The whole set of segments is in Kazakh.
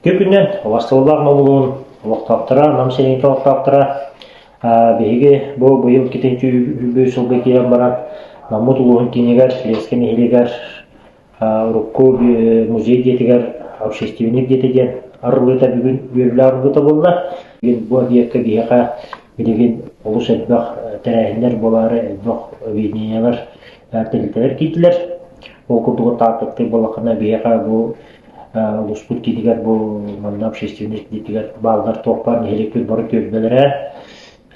Kökünden vastavalar nolun uloqtaqtıra, namselinki uloqtaqtıra. Беге бу быйыл кетенче үбө сылга киен баран намут улуун кинегер, лескен хилигер, рукку музей детигер, общественник детеген арылыта бүгүн бөрлө арылыта болла. Бу объектка бияка билеген улус элбах терәһиннәр болары, элбах объединениялар, телителер китилер. Ол курдуга таатыкты болакына бияка бу улуспут кинегер бу манна общественник детигер балдар токпар нехелекпит бары көрбелере.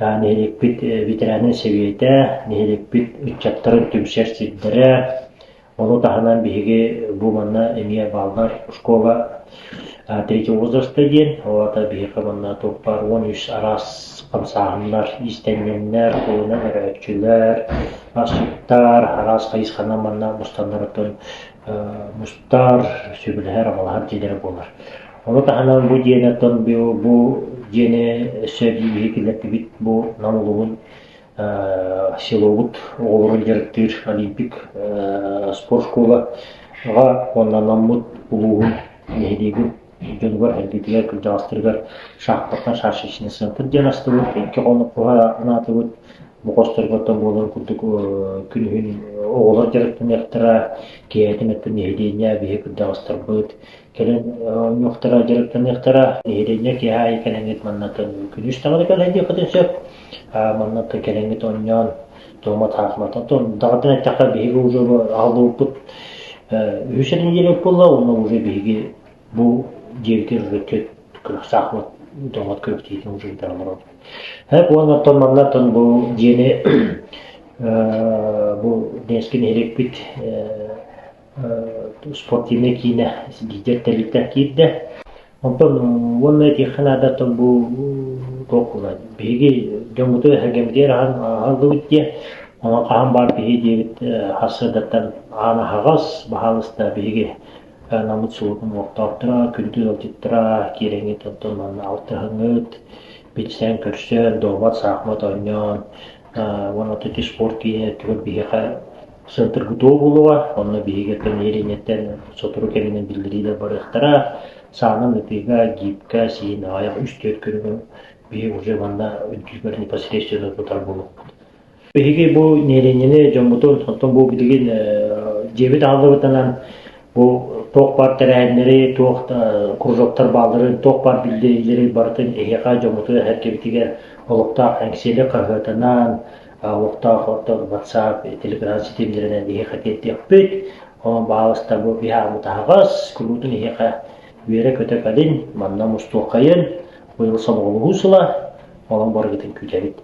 Нехелекпит ветеранын себейте, нехелекпит үтчаттарын түмсер сиддере. Onu tahanan bihige bu manna emiye ballar школа третий возраста ден. Олата бихige manna tokpar 13 aras kamsağınlar, istenyenler, kulunlar, ökçüler, asıktar, aras kayıskanlar manna mustandaratın mustar, sübülher, amalhar dileri bolar. Onu tahanan bu diyenetten bu diyene söylediği bit bu namuluğun силовут олорун жарыктыр олимпик спорт школага ондан намут улуун нехидеги жөнүбөр элбетигер жаастыргар шахматтан шаршишине сынтыр жанастыбыт эки конукуга анатыбыт букостурготон болон курдук күнүн оголор жарыктын яктыра киэтиметтен нехидене бихи жаастырбыт келен нуктара жарыктын яктыра нехидене кия экенеңет маннатын күнүш тагы келенди кытынсып маннаты келеңгит оньон томат хахмата тон дагытын аттака биги уже алып үсерин жерек болла оны уже биги бу жерге өтөт сахмат томат көктейтин уже даралар. Хеп онтон маннатын бу жени бу дескен эрекпит спортивный кийине дижертеликтер кийди. Онтон ондай тиханадатын бу токула биги жомуту хагемдер алдыбытте ана каан бар биги дебит хасырдаттан ана хагас бахалыста биги намут сулукун октоптура күндү алтыттыра кереңи тонтон ана алтыгыт битсен көрсө доват сахмат ойнон вона тоти спорт кийе түгөл биги сынтыр гутоо болуга онно биги тенеринеттен сотуру кеминен билдирилер барыктара саанын ыпига гибка сийин аяк 3-4 күнү биги уже манда үдүлбөр непосредственно тутар болуп. Биги бу неренени жомутун сонтон бу билген жебит алдыбытынан бу ток бар терәһиннери, ток кружоктар балдыры, ток бар билдирилери бартын эхека жомуту herkebitiге олукта хаңселе кагатынан олукта фото WhatsApp, Telegram системлеринен эхека теттеппит. О баалыста бу биха мутагас күлүтүн эхека бере көтөкадин манна мустукайын быйыл соңголуусула олон бар кетен күтебит.